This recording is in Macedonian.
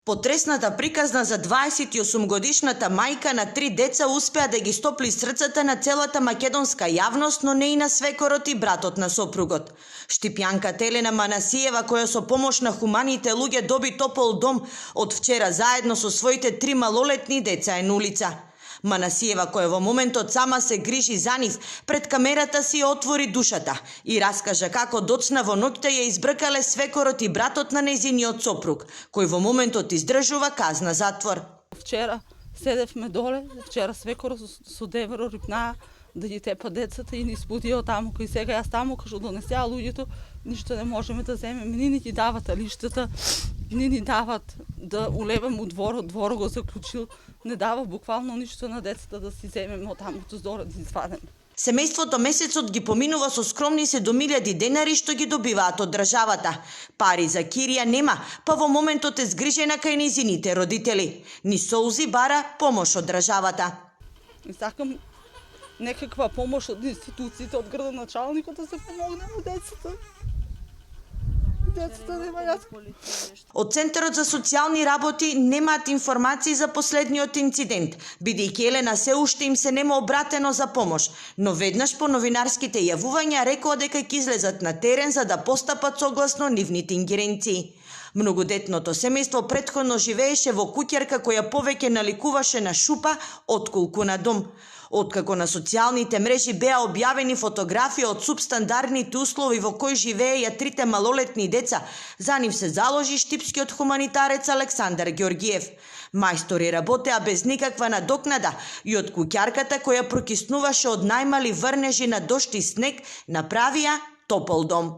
Потресната приказна за 28-годишната мајка на 3 деца успеа да ги стопли срцата на целата македонска јавност, но не и на свекорот и братот на сопругот. Штипјанката Елена Манасиева, која со помош на хуманите луѓе доби топол дом, од вчера заедно со своите 3 малолетни деца е на улица. Манасиева, која во моментот сама се грижи за нив, пред камерата си отвори душата и раскажа како доцна во ноќта ја избркале свекорот и братот на нејзиниот сопруг, кој во моментот издржува казна затвор. Вчера седевме доле, вчера свекорот со деверо рипнаа да ги тепа децата и ни спудио таму, кој сега јас таму кажу донесеа луѓето, ништо не можеме да земеме, ни ги дават алиштата, ни дават да улеваме у дворот, дворот го заклучил, не дава буквално ништо на децата да си земеме од тамото здоре да извадеме. Семејството месецот ги поминува со скромни 7.000 денари што ги добиваат од државата. Пари за кирија нема, па во моментот е згрижена кај нејзините родители. Ни солзи бара помош од државата. И сакам некаква помош од институциите, од градоначалникот да се помогне на децата. Од Центарот за социјални работи немаат информации за последниот инцидент, бидејќи Елена се уште им се нема обратено за помош, но веднаш по новинарските јавувања рекоа дека ќе излезат на терен за да постапат согласно нивните ингеренции. Многодетното семејство претходно живееше во куќерка која повеќе наликуваше на шупа отколку на дом. Откако на социјалните мрежи беа објавени фотографии од субстандардните услови во кои живееја 3 малолетни деца, за нив се заложи штипскиот хуманитарец Александар Ѓорѓиев. Мајстори работеа без никаква надокнада и од куќарката која прокиснуваше од најмали врнежи на дожд и снег направија топол дом.